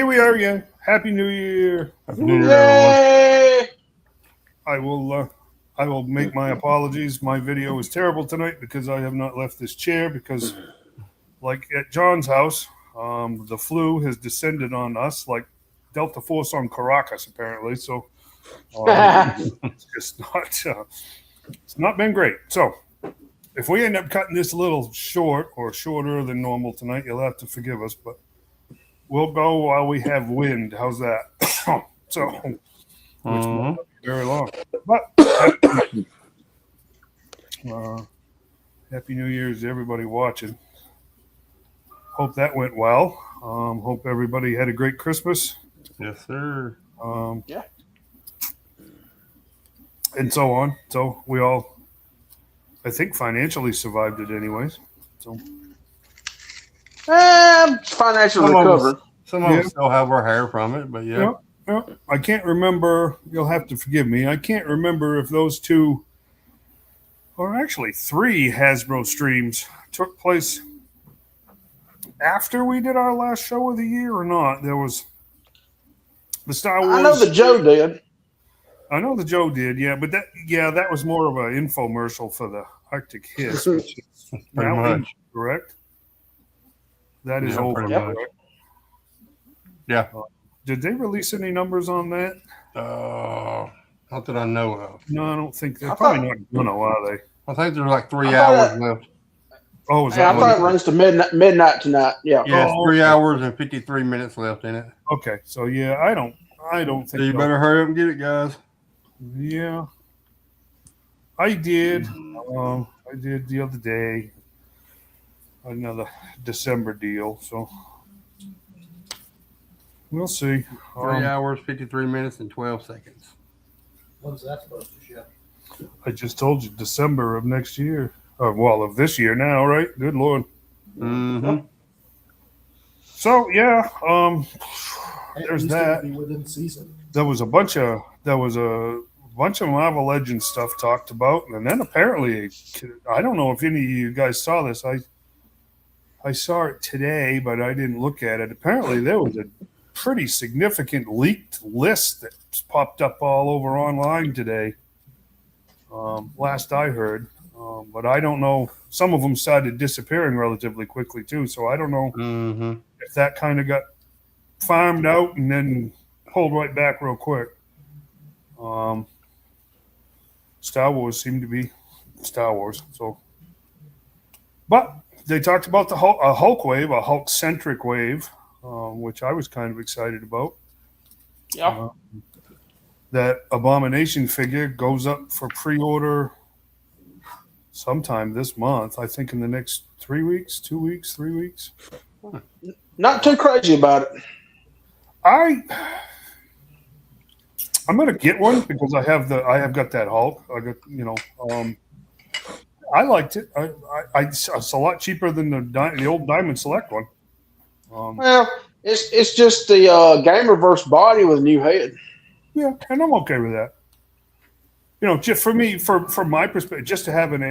we are again. Happy New Year. Happy New Year, everyone. I will make my apologies. My video is terrible tonight because I have not left this chair because, like at John's house, the flu has descended on us like Delta Force on Caracas, apparently. So it's just not. It's not been great. So if we end up cutting this a little short or shorter than normal tonight, you'll have to forgive us. But we'll go while we have wind. How's that? So, which won't be very long. But Happy New Year's to everybody watching. Hope that went well. Hope everybody had a great Christmas. Yes, sir. Yeah. And so on. So we all, I think, financially survived it anyways. So financially recovered. Some of us still have our hair from it, but yeah. I can't remember. You'll have to forgive me. I can't remember if those two, or actually 3 Hasbro streams took place after we did our last show of the year or not. There was the Star Wars. I know that Joe did. I know that Joe did, yeah, but that was more of an infomercial for the Arctic Hiss, which is Pretty much. correct? That is Yeah, over. pretty much. Correct? Yeah. Did they release any numbers on that? Not that I know of. No, I don't think they're probably not going to, are they? I think there's like 3 hours left. Oh, is Yeah, that I what thought it runs to midnight tonight. Yeah. Yeah, it's 3 hours and 53 minutes left in it. Okay, so yeah, I don't think. So you better hurry up and get it, guys. Yeah, I did. I did the other day. Another December deal, so we'll see. 3 hours, 53 minutes, and 12 seconds. When's that supposed to ship? I just told you December of next year. Well, of this year now, right? Good Lord. Mm-hmm. So yeah, there's that. Within season. There was a bunch of Marvel Legends stuff talked about, and then apparently, I don't know if any of you guys saw this. I saw it today, but I didn't look at it. Apparently, there was a pretty significant leaked list that popped up all over online today. Last I heard, but I don't know. Some of them started disappearing relatively quickly too, so I don't know if that kind of got farmed out and then pulled right back real quick. Star Wars seemed to be Star Wars, so. But they talked about a Hulk wave, a Hulk-centric wave, which I was kind of excited about. Yeah. That Abomination figure goes up for pre-order sometime this month. I think in the next 3 weeks, 2 weeks, 3 weeks. Not too crazy about it. I'm gonna get one because I have got that Hulk. I got I liked it. It's a lot cheaper than the old Diamond Select one. Well, it's just the Gamerverse body with a new head. Yeah, and I'm okay with that. Just for me, from my perspective, just to have an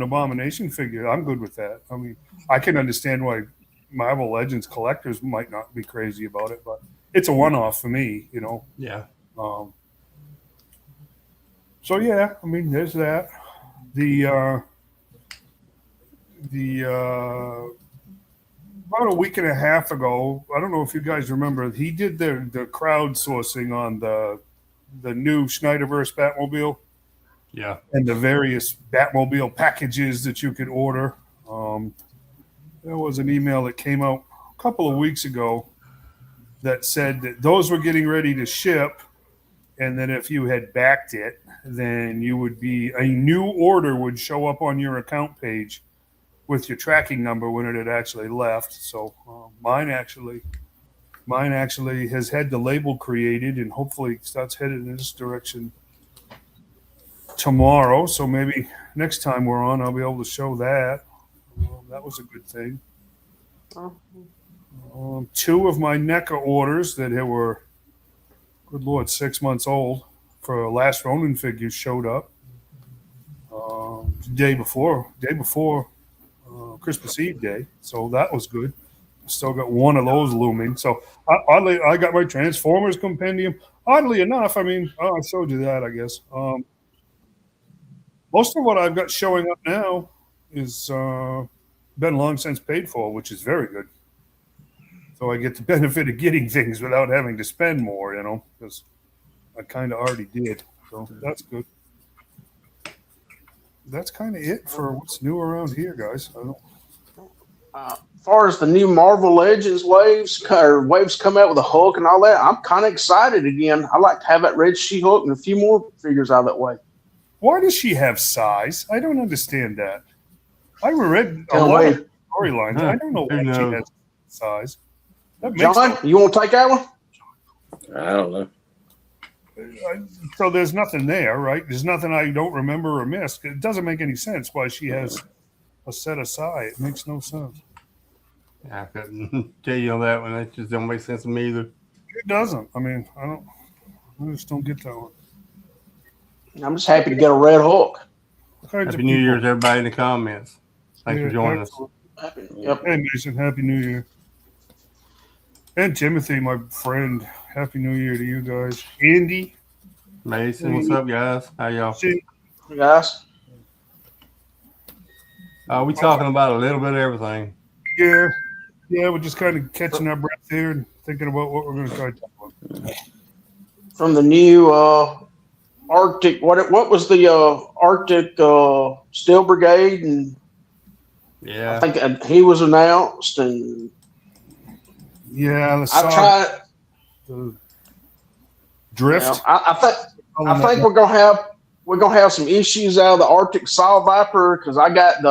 Abomination figure, I'm good with that. I mean, I can understand why Marvel Legends collectors might not be crazy about it, but it's a one-off for me, Yeah. So yeah, I mean, there's that. About a week and a half ago, I don't know if you guys remember, he did the crowdsourcing on the new Snyderverse Batmobile. Yeah. And the various Batmobile packages that you could order. There was an email that came out a couple of weeks ago that said that those were getting ready to ship, and then if you had backed it, then a new order would show up on your account page with your tracking number when it had actually left. So mine actually has had the label created and hopefully starts headed in this direction tomorrow. So maybe next time we're on, I'll be able to show that. That was a good thing. 2 of my NECA orders that were, good Lord, 6 months old for Last Ronin figures showed up day before Christmas Eve day. So that was good. Still got one of those looming. So oddly, I got my Transformers compendium. Oddly enough, I mean, I showed you that, I guess. Most of what I've got showing up now is been long since paid for, which is very good. So I get the benefit of getting things without having to spend more, because I kind of already did. So that's good. That's kind of it for what's new around here, guys. As far as the new Marvel Legends waves come out with a Hulk and all that, I'm kind of excited again. I like to have that Red She-Hulk and a few more figures out that way. Why does she have size? I don't understand that. I read a Tell lot me. of storylines. I don't know why she has size. That makes John, you want to take that one? I don't know. So there's nothing there, right? There's nothing I don't remember or missed. It doesn't make any sense why she has a set aside. It makes no sense. I couldn't tell you on that one. That just don't make sense to me either. It doesn't. I mean, I just don't get that one. I'm just happy to get a Red Hulk. Happy New Year to everybody in the comments. Thanks for joining us. Yep. Hey, Mason, Happy New Year. And Timothy, my friend, Happy New Year to you guys. Andy. Mason, what's up, guys? How y'all? Hey, guys. We talking about a little bit of everything. Yeah, we're just kind of catching our breath here and thinking about what we're going to try to talk about. From the new Arctic, what was the Arctic Steel Brigade? And Yeah. I think he was announced, and Yeah, I tried. the drift. I think we're gonna have some issues out of the Arctic Saw Viper because I got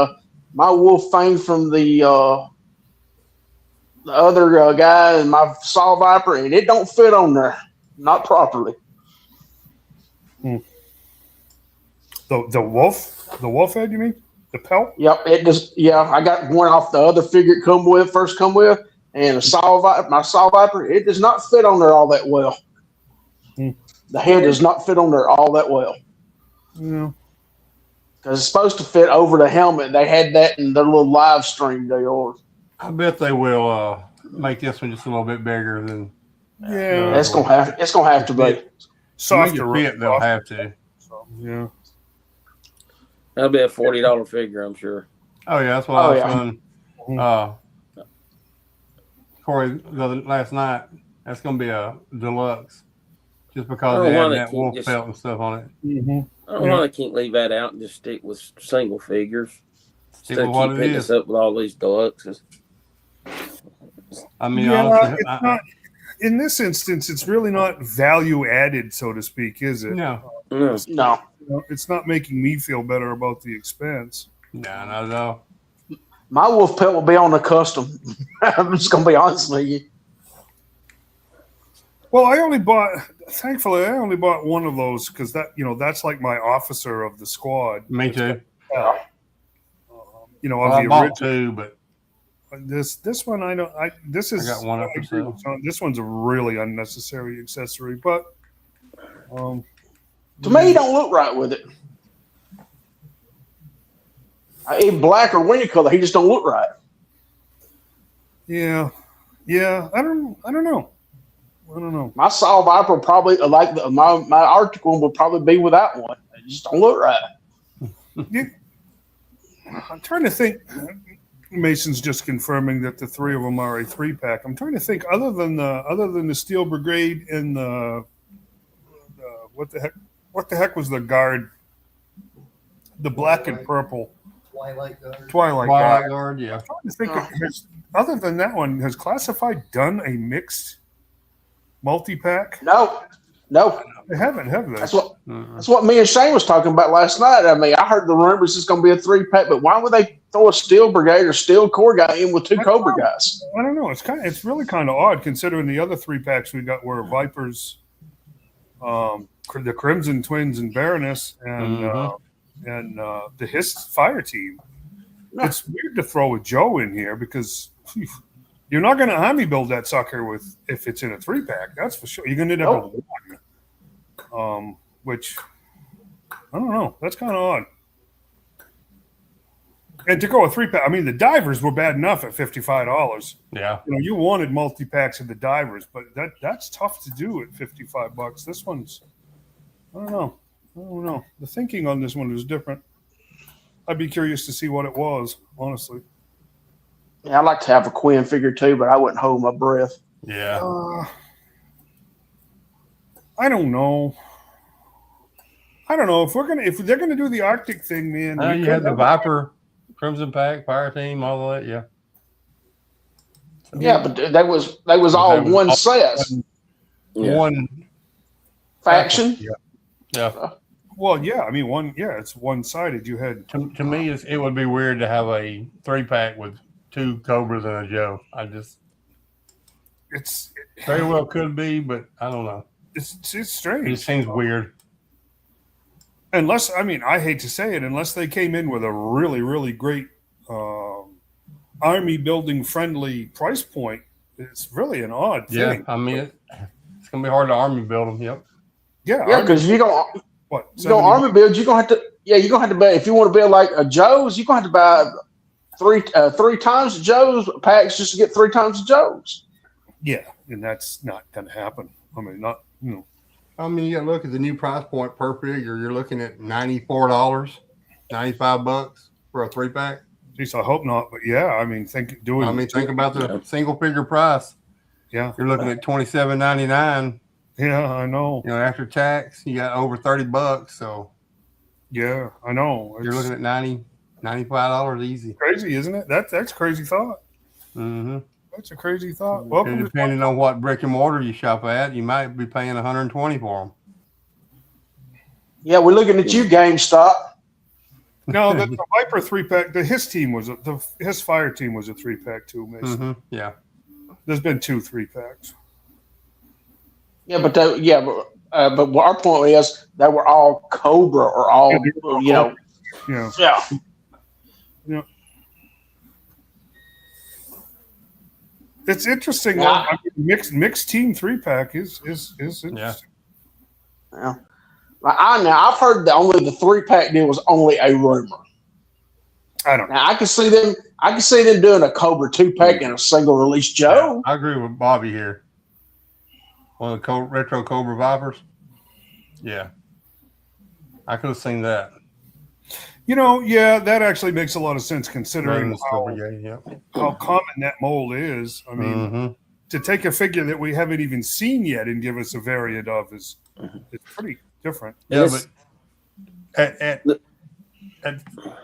my wolf thing from the other guy and my Saw Viper, and it don't fit on there, not properly. The wolf head, you mean? The pelt? Yep, it just I got one off the other figure it first come with, and my Saw Viper, it does not fit on there all that well. The head does not fit on there all that well. Yeah. Because it's supposed to fit over the helmet. They had that in their little live stream deal. I bet they will make this one just a little bit bigger than Yeah. It's gonna have to be. Softer. fit. They'll have to. So, yeah. That'll be a $40 figure, I'm sure. Oh yeah, that's what I was fun. Corey, last night. That's gonna be a deluxe, just because they have that wolf pelt and stuff on it. Mm-hmm. I don't know why they can't leave that out and just stick with single figures. Stick with what keep it hitting is. us up with all these deluxes. I mean, Yeah, honestly, it's not. In this instance, it's really not value added, so to speak, is it? no, No. No. It's not making me feel better about the expense. not at all. My wolf pelt will be on the custom. I'm just gonna be honest with you. Well, thankfully, I only bought one of those because that's like my officer of the squad. Me too. Of I the bought original. two, but This one I don't. This is. I got one up for agree with John. This one's a really unnecessary accessory, but To me, he don't look right with it. In black or any color, he just don't look right. yeah. I don't know. My Saw Viper will probably my Arctic one will probably be without one. It just don't look right. I'm trying to think. Mason's just confirming that the three of them are a 3-pack. I'm trying to think other than the Steel Brigade and the what the heck was the guard? The black and purple Twilight Guard. Twilight Twilight guard. Guard, yeah. I'm trying to think other than that one, has Classified done a mixed multi-pack? No. They haven't, have they? That's what me and Shane was talking about last night. I mean, I heard the rumors it's going to be a 3-pack, but why would they throw a Steel Brigade or Steel Corps guy in with two Cobra guys? I don't know. It's really kind of odd considering the other 3-packs we got were Vipers, the Crimson Twins and Baroness, and the Hist Fire Team. It's weird to throw a Joe in here because you're not going to army build that sucker if it's in a 3-pack. That's for sure. You're going to end up with one. Which I don't know. That's kind of odd. And to go a 3-pack, I mean, the divers were bad enough at $55. Yeah. You know, you wanted multi-packs of the divers, but that's tough to do at $55. This one's, I don't know. The thinking on this one is different. I'd be curious to see what it was, honestly. Yeah, I'd like to have a Quinn figure too, but I wouldn't hold my breath. Yeah. I don't know. If they're gonna do the Arctic thing, man. You had the Viper, Crimson Pack, Fire Team, all of that. Yeah. Yeah, but they was all one set. One Faction. Yeah. Well, yeah. I mean, it's one-sided. You had To me, it would be weird to have a 3-pack with 2 Cobras and a Joe. it's Very well could be, but I don't know. it's strange. It seems weird. Unless, I mean, I hate to say it, unless they came in with a really, really great army building friendly price point, it's really an odd thing. Yeah, I mean, it's gonna be hard to army build them. Yep. Yeah, because if you don't what? army build, you're gonna have to. Yeah, you're gonna have to buy. If you want to build like a Joe's, you're gonna have to buy three times the Joe's packs just to get 3 times the Joe's. Yeah, and that's not going to happen. I mean, not I mean, you got to look at the new price point per figure. You're looking at $94, $95 for a 3-pack. Geez, I hope not, but yeah, I mean, think about the single figure price. Yeah, You're looking at $27.99. Yeah, I know. You know, after tax, you got over $30. So yeah, I know. You're looking at $95 easy. Crazy, isn't it? That's crazy thought. Mm-hmm. That's a crazy thought. And depending on what brick and mortar you shop at, you might be paying $120 for them. Yeah, we're looking at you, GameStop. No, the Viper 3-pack. His fire team was a 3-pack too, Mason. Mm-hmm. Yeah, there's been 2 3-packs. Yeah, but but our point is they were all Cobra or all Yeah. It's interesting. Yeah. I mean, mixed team 3-pack is interesting. Yeah. I've heard that only the 3-pack deal was only a rumor. I don't know. Now I can see them doing a Cobra 2-pack and a single release Joe. I agree with Bobby here. One of the retro Cobra Vipers. Yeah, I could have seen that. That actually makes a lot of sense considering how common that mold is. I mean, to take a figure that we haven't even seen yet and give us a variant of is pretty different. Yeah, but at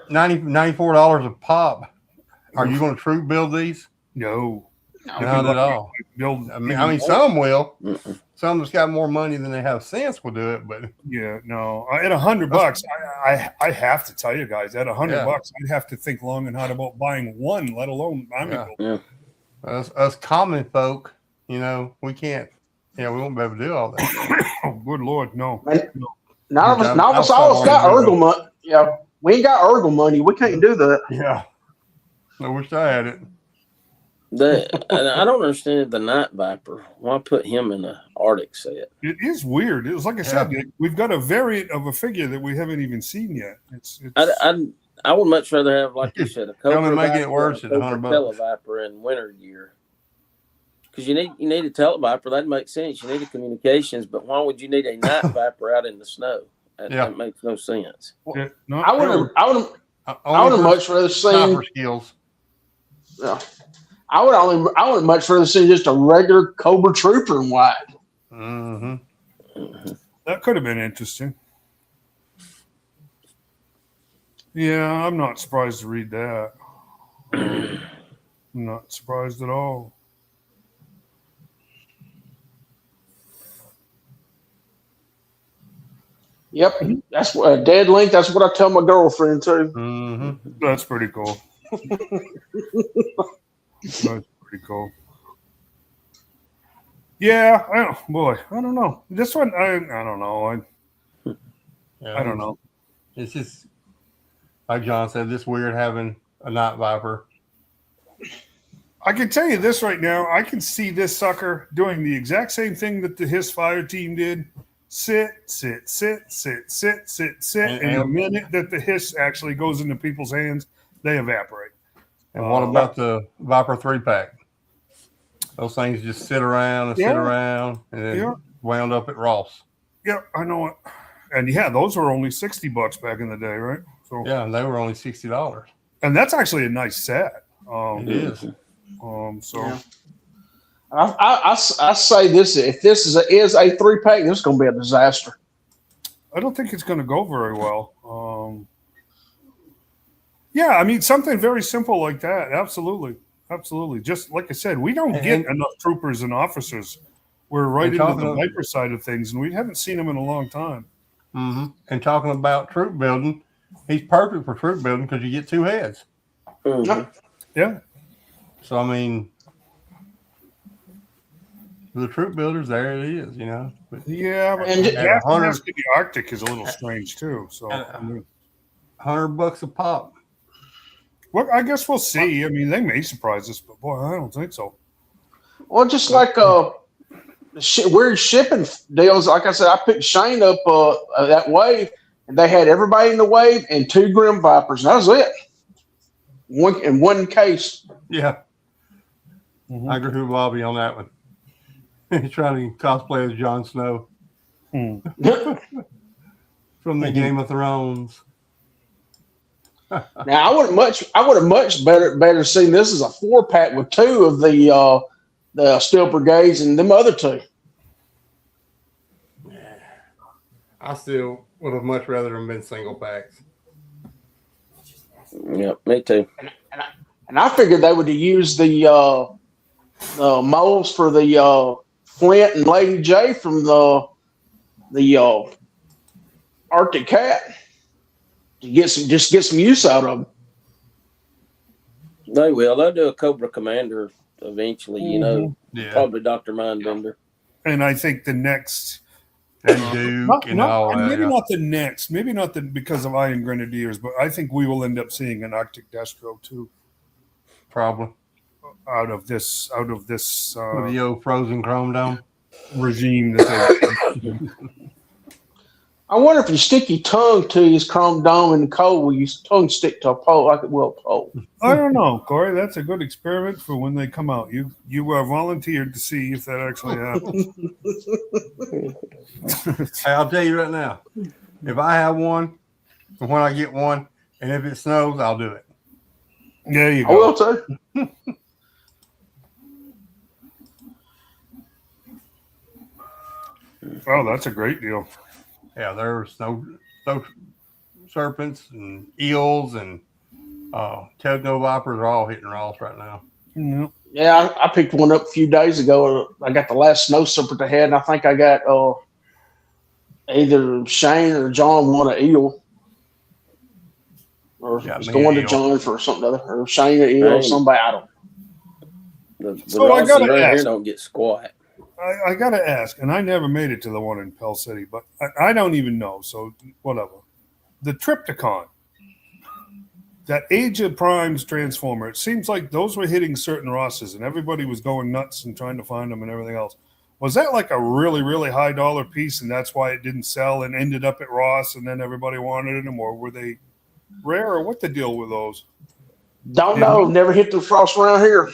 $94 a pop, are you going to troop build these? No, not at all. I mean, some will. Some that's got more money than they have sense will do it, but no. At $100, I have to tell you guys, at $100, I'd have to think long and hard about buying one, let alone Us common folk, we can't. We won't be able to do all that. Oh, good Lord, no. None of us all got Ergo money. Yeah, we ain't got Ergo money. We can't do that. Yeah, I wish I had it. I don't understand the Night Viper. Why put him in the Arctic set? It is weird. It was like I said, we've got a variant of a figure that we haven't even seen yet. I would much rather have, like you said, a Cobra make Viper it worse at $100. Televiper in winter gear. Because you need a Televiper, that makes sense. You need a communications, but why would you need a Night Viper out in the snow? That makes no sense. I would have much rather seen skills. Yeah. I would much rather see just a regular Cobra Trooper in white. Mm-hmm. That could have been interesting. Yeah, I'm not surprised to read that. I'm not surprised at all. Yep, that's what dead link. That's what I tell my girlfriend too. Mm-hmm. That's pretty cool. That's pretty cool. Yeah, I don't know. This one, I don't know. I don't know. It's just like John said, this weird having a Night Viper. I can tell you this right now. I can see this sucker doing the exact same thing that his fire team did. Sit. And the minute that the hiss actually goes into people's hands, They evaporate. And what about the Viper 3-pack? Those things just sit around and sit around and then wound up at Ross. Yeah, I know it. And yeah, those were only $60 back in the day, right? So yeah, and they were only $60. And that's actually a nice set. It is. So yeah. I say this: if this is a 3-pack, this is going to be a disaster. I don't think it's going to go very well. Yeah, I mean something very simple like that. Absolutely. Just like I said, we don't get enough troopers and officers. We're right into the Viper side of things, and we haven't seen them in a long time. Mm-hmm. And talking about troop building, he's perfect for troop building because you get 2 heads. Mm-hmm. Yeah. So I mean, the troop builders, there it is, you know. But yeah, but and the mask in the Arctic is a little strange too. So $100 a pop. Well, I guess we'll see. I mean, they may surprise us, but boy, I don't think so. Well, just like weird shipping deals. Like I said, I picked Shane up that wave, and they had everybody in the wave and 2 Grim Vipers. And that was it. One case. Yeah. Mm-hmm. I agree with Bobby on that one. He's trying to cosplay as Jon Snow from the Game of Thrones. Now I would have much better seen this as a 4-pack with 2 of the Steel Brigades and them other 2. I still would have much rather them been single packs. Yep, me too. And I figured they would have used the molds for the Flint and Lady J from the Arctic Cat to get some use out of them. They will. They'll do a Cobra Commander eventually. You know, probably Dr. Mindbender. And I think the next. And Duke maybe not the next, maybe not because of Iron Grenadiers, but I think we will end up seeing an Arctic Destro too. Probably out of this with the old frozen chrome dome regime that they I wonder if you stick your tongue to his chrome dome in the cold, will your tongue stick to a pole like it will a pole? I don't know, Corey. That's a good experiment for when they come out. You volunteered to see if that actually happens. Hey, I'll tell you right now, if I have one, and when I get one, and if it snows, I'll do it. There you I go. will too. Oh, that's a great deal. Yeah, there's no serpents and eels and Tugno Vipers are all hitting Ross right now. Yeah. Yeah, I picked one up a few days ago. I got the last snow serpent I had, and I think I got either Shane or John won an eel. Or it's going to John for something other, or Shane or eel or somebody. I don't. The Rosses around here don't get squat. I got to ask, and I never made it to the one in Pell City, but I don't even know, so whatever. The Trypticon, that Age of Primes Transformer, it seems like those were hitting certain Rosses, and everybody was going nuts and trying to find them and everything else. Was that like a really, really high dollar piece, and that's why it didn't sell and ended up at Ross, and then everybody wanted them, or were they rare, or what the deal with those? Don't know. Never hit the frost around here.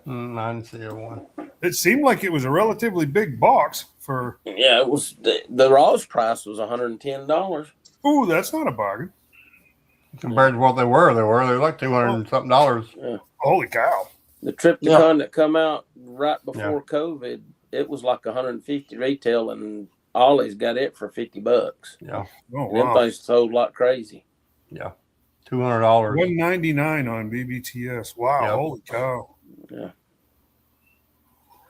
I didn't see one. It seemed like it was a relatively big box for. Yeah, it was. The Ross price was $110. Ooh, that's not a bargain compared to what they were. They were like $200 and something. Yeah. Holy cow! The Trypticon that come out right before COVID, it was like $150 retail, and Ollie's got it for $50. Yeah. Oh, and them things sold like crazy. Yeah. $200. $199 on BBTS. Wow! Yep. Holy cow! Yeah.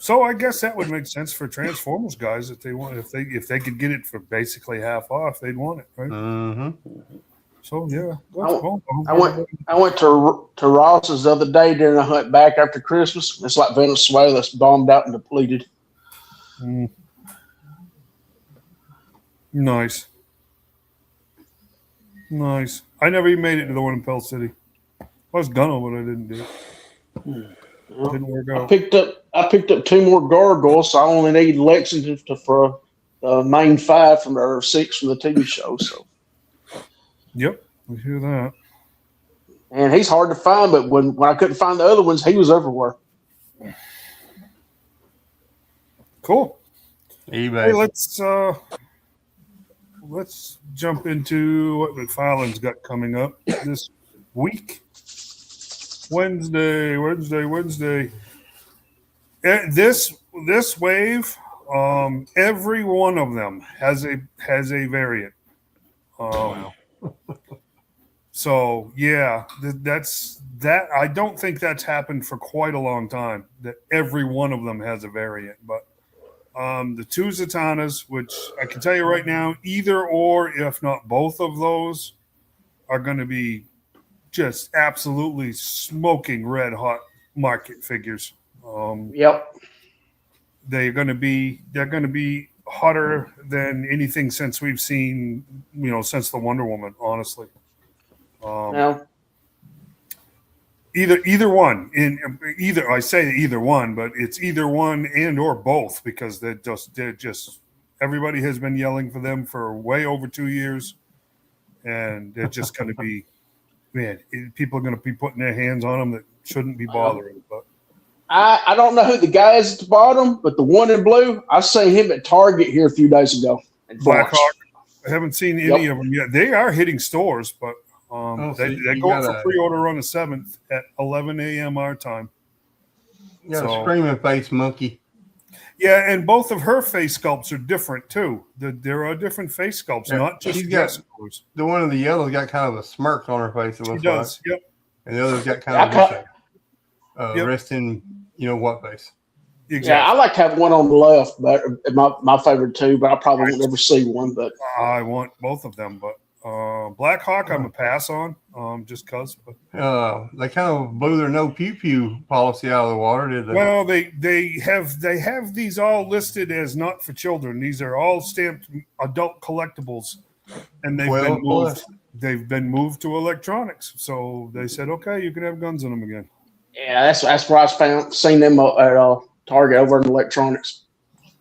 So I guess that would make sense for Transformers guys if they could get it for basically half off, they'd want it, right? Mm-hmm. So yeah, I went to Ross's the other day during a hunt back after Christmas. It's like Venezuela. It's bombed out and depleted. Nice. I never even made it to the one in Pell City. I was gonna, but I didn't do it. Didn't work out. I picked up 2 more gargoyles, so I only need Lexington for main 5 or 6 from the TV show. So, Yep, we hear that. And he's hard to find, but when I couldn't find the other ones, he was everywhere. Cool. eBay. Hey, let's jump into what McFarland's got coming up this week. Wednesday. This wave, every one of them has a variant. Wow. So yeah, that's that. I don't think that's happened for quite a long time. That every one of them has a variant, but the two Zatanas, which I can tell you right now, either or, if not both of those, are going to be just absolutely smoking red hot market figures. Yep. They're going to be hotter than anything since we've seen, since the Wonder Woman, honestly. Now, Either one, I say either one, but it's either one and or both, because they're just everybody has been yelling for them for way over 2 years, and they're just going to be, man, people are going to be putting their hands on them that shouldn't be bothering. But I don't know who the guy is at the bottom, but the one in blue, I seen him at Target here a few days ago. Black Hawk, I haven't seen any of them yet. They are hitting stores, but they go up for pre-order on the 7th at 11 a.m. our time. You got a screaming face monkey. Yeah, and both of her face sculpts are different too. There are different face sculpts, not just colors. The one in the yellow's got kind of a smirk on her face. It looks She does. like. Yep. And the other's got kind of a resting, what face. Exactly. Yeah, I like to have one on the left, but my favorite too. But I probably won't ever see one. But I want both of them, but Black Hawk, I'm a pass on, just cause. But they kind of blew their no pew pew policy out of the water, did they? Well, they have these all listed as not for children. These are all stamped adult collectibles, and they've been moved to electronics. So they said, okay, you can have guns in them again. yeah, that's where I seen them at Target over in electronics.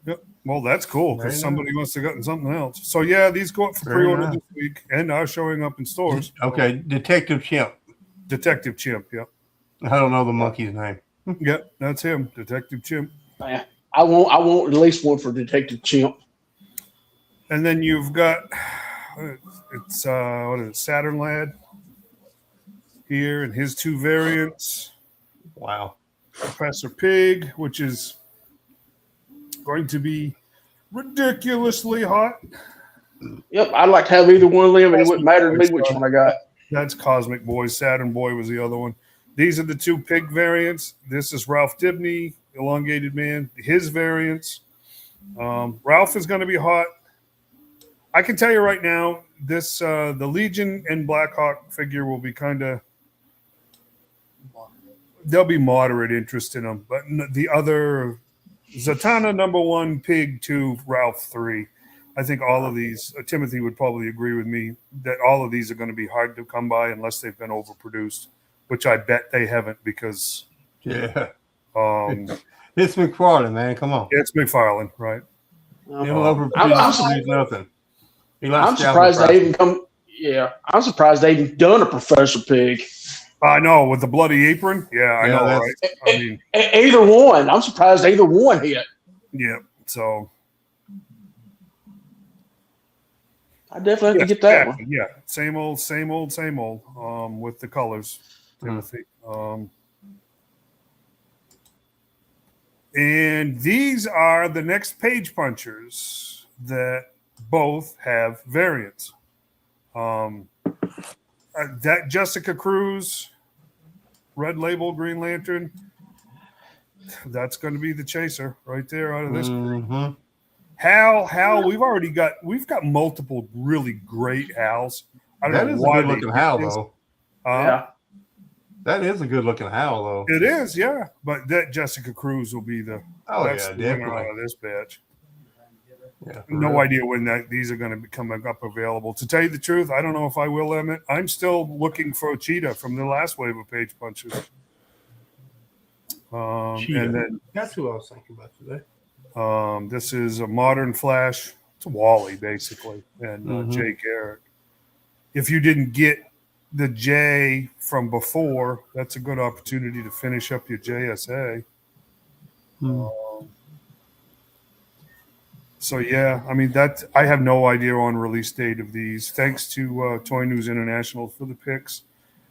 Yep. Well, that's cool because somebody must have gotten something else. So yeah, these go up for pre-order this week and are showing up in stores. Okay, Detective Chimp. Yep. I don't know the monkey's name. Yep, that's him, Detective Chimp. Yeah, I want at least one for Detective Chimp. And then you've got it's what is it, Saturn Lad here and his two variants. Wow. Professor Pig, which is going to be ridiculously hot. Yep, I'd like to have either one of them, and it wouldn't matter to me which one I got. That's Cosmic Boy. Saturn Boy was the other one. These are the two Pig variants. This is Ralph Dibny, Elongated Man. His variants. Ralph is going to be hot. I can tell you right now, this the Legion and Blackhawk figure will be kind of. There'll be moderate interest in them, but the other Zatanna #1, Pig 2, Ralph 3. I think all of these. Timothy would probably agree with me that all of these are going to be hard to come by unless they've been overproduced, which I bet they haven't because. Yeah. It's McFarlane, man. Come on. It's McFarlane, right? He'll overproduce nothing. I'm surprised they even come. Yeah, I'm surprised they even done a Professor Pig. I know, with the bloody apron. Yeah, I know, right? I mean, either one. I'm surprised either one hit. Yeah, so I definitely have to get that one. Yeah, same old. With the colors, Timothy. And these are the next page punchers that both have variants. That Jessica Cruz, Red Label Green Lantern, that's going to be the chaser right there out of this. Mm-hmm. Hal, we've got multiple really great Hals. I don't know why a good looking Hal though. Yeah, that is a good looking Hal though. It is, yeah. But that Jessica Cruz will be the definitely out of this batch. Yeah, no idea when these are going to be coming up available. To tell you the truth, I don't know if I will, Emmett. I'm still looking for a Cheetah from the last wave of page punches. And then that's who I was thinking about today. This is a modern Flash. It's a Wally, basically, and Jay Garrick. If you didn't get the J from before, that's a good opportunity to finish up your JSA. So yeah, I mean I have no idea on release date of these. Thanks to Toy News International for the picks,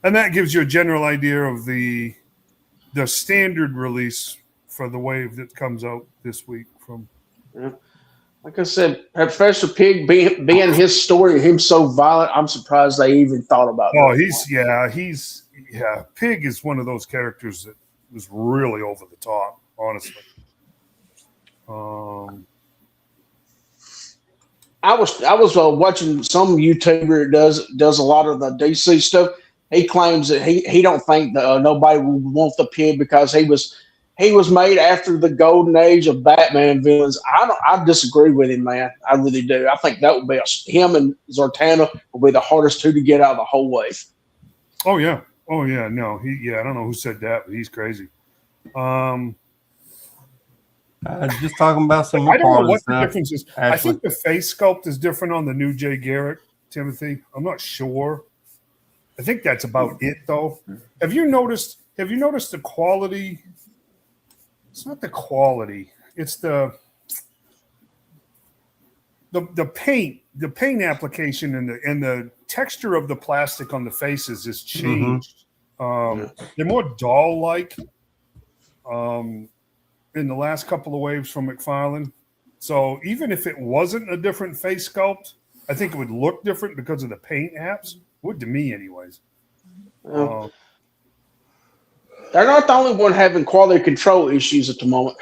and that gives you a general idea of the standard release for the wave that comes out this week. From Like I said, Professor Pig being his story, him so violent, I'm surprised they even thought about. Pig is one of those characters that was really over the top, honestly. I was watching some YouTuber that does a lot of the DC stuff. He claims that he don't think that nobody would want the Pig because he was made after the golden age of Batman villains. I disagree with him, man. I really do. I think that would be him and Zatanna will be the hardest two to get out of the whole wave. Oh yeah. No, I don't know who said that, but he's crazy. Just talking about some. I don't know what the difference is. Ashley. I think the face sculpt is different on the new Jay Garrick, Timothy. I'm not sure. I think that's about it, though. Have you noticed the quality? It's not the quality. It's the paint. The paint application and the texture of the plastic on the faces has changed. They're more doll-like. In the last couple of waves from McFarlane. So even if it wasn't a different face sculpt, I think it would look different because of the paint apps. Would to me anyways. They're not the only one having quality control issues at the moment.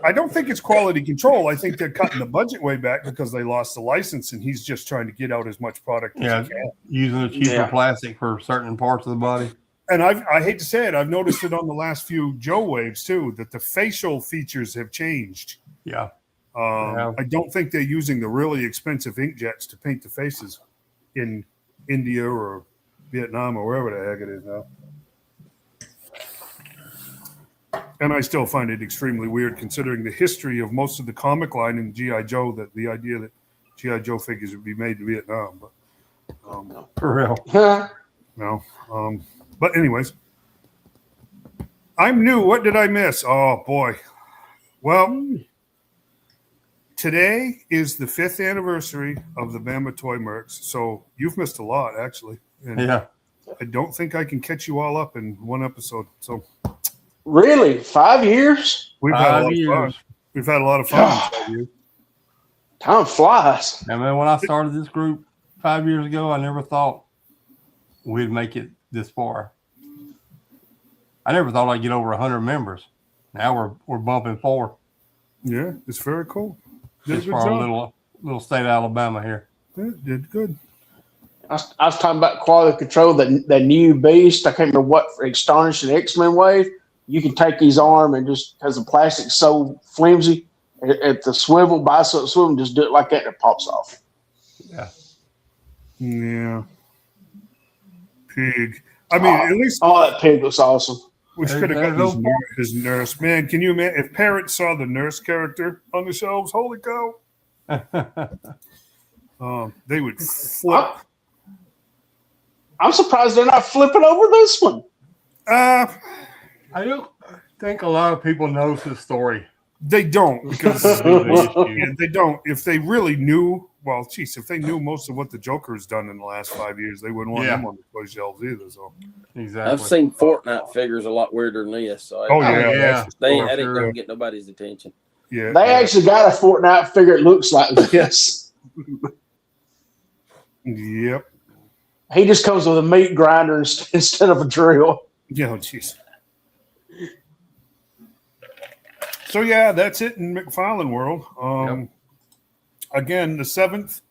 I don't think it's quality control. I think they're cutting the budget way back because they lost the license and he's just trying to get out as much product as he can. Using a cheaper plastic for certain parts of the body. And I hate to say it, I've noticed it on the last few Joe waves too, that the facial features have changed. Yeah. I don't think they're using the really expensive inkjets to paint the faces in India or Vietnam or wherever the heck it is now. And I still find it extremely weird considering the history of most of the comic line in G.I. Joe, that the idea that G.I. Joe figures would be made in Vietnam. But for real. No. But anyways, I'm new. What did I miss? Oh, boy. Well, today is the 5th anniversary of the Bama Toy Mercs. So you've missed a lot, actually. And I don't think I can catch you all up in one episode. So really? 5 years? We've had a lot of fun. We've had a lot of fun. Time flies. I mean, when I started this group 5 years ago, I never thought we'd make it this far. I never thought I'd get over 100 members. Now we're bumping 4. Yeah, it's very cool. Just for our little state of Alabama here. Yeah, did good. I was talking about quality control, the new beast. I can't remember what for Astonishing X-Men wave. You can take his arm and just because the plastic's so flimsy at the bicep swivel, and just do it like that and it pops off. Yeah. Pig. I mean, at least that Pig looks awesome. We should have got his nurse. Man, can you imagine if parents saw the nurse character on the shelves? Holy cow! They would flip. I'm surprised they're not flipping over this one. I don't think a lot of people know his story. They don't because they don't. If they really knew, well, geez, if they knew most of what the Joker has done in the last 5 years, they wouldn't want him on the toy shelves either. So exactly, I've seen Fortnite figures a lot weirder than this. So they didn't get nobody's attention. Yeah, they actually got a Fortnite figure. It looks like this. Yep. He just comes with a meat grinder instead of a drill. Yeah, jeez. So, yeah, that's it in McFarlane world. Again, the 7th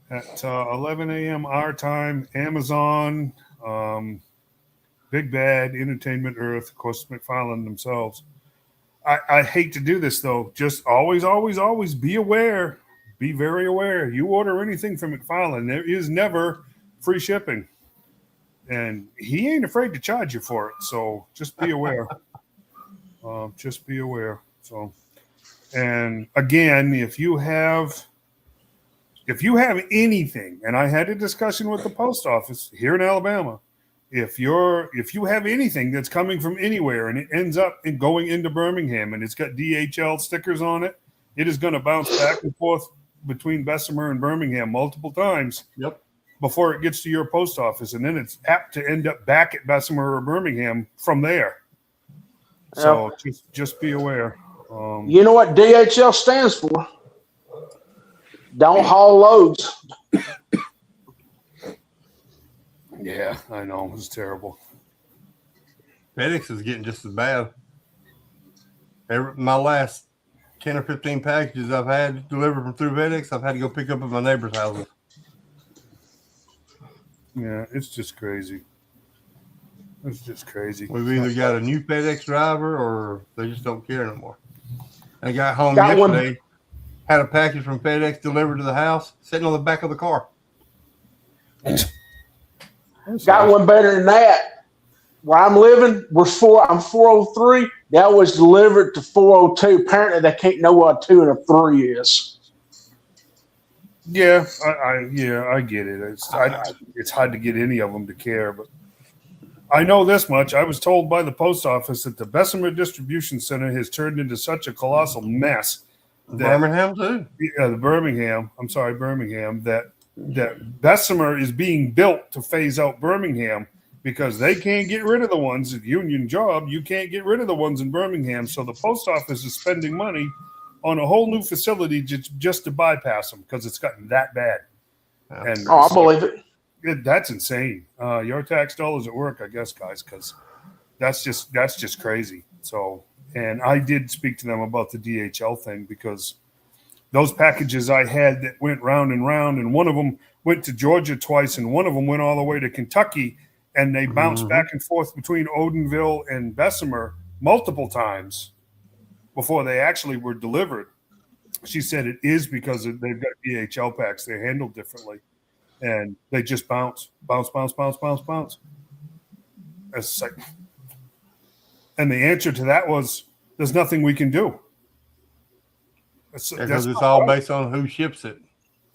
at 11 a.m. our time, Amazon, Big Bad, Entertainment Earth, of course, McFarlane themselves. I hate to do this, though. Just always be aware. Be very aware. You order anything from McFarlane, there is never free shipping. And he ain't afraid to charge you for it. So just be aware. Just be aware. So, and again, if you have anything, and I had a discussion with the post office here in Alabama, if you have anything that's coming from anywhere and it ends up in going into Birmingham and it's got DHL stickers on it, it is going to bounce back and forth between Bessemer and Birmingham multiple times. Yep. Before it gets to your post office, and then it's apt to end up back at Bessemer or Birmingham from there. So just be aware. You know what DHL stands for? Don't haul loads. Yeah, I know. It's terrible. FedEx is getting just as bad. My last 10 or 15 packages I've had delivered from through FedEx, I've had to go pick up at my neighbor's houses. Yeah, it's just crazy. It's just crazy. We've either got a new FedEx driver or they just don't care no more. I got home Got one. yesterday, had a package from FedEx delivered to the house, sitting on the back of the car. Got one better than that. Where I'm living, I'm 403. That was delivered to 402. Apparently, they can't know what a 2 and a 3 is. Yeah, I get it. It's hard to get any of them to care, but I know this much. I was told by the post office that the Bessemer Distribution Center has turned into such a colossal mess. Birmingham too. Birmingham. That Bessemer is being built to phase out Birmingham because they can't get rid of the ones at union job. You can't get rid of the ones in Birmingham, so the post office is spending money on a whole new facility just to bypass them because it's gotten that bad. And I believe it. That's insane. Your tax dollars at work, I guess, guys, because that's just crazy. So, and I did speak to them about the DHL thing because those packages I had that went round and round, and one of them went to Georgia twice, and one of them went all the way to Kentucky, and they bounced back and forth between Odenville and Bessemer multiple times before they actually were delivered. She said it is because they've got DHL packs. They're handled differently. And they just bounce. It's like, and the answer to that was, there's nothing we can do. Because it's all based on who ships it.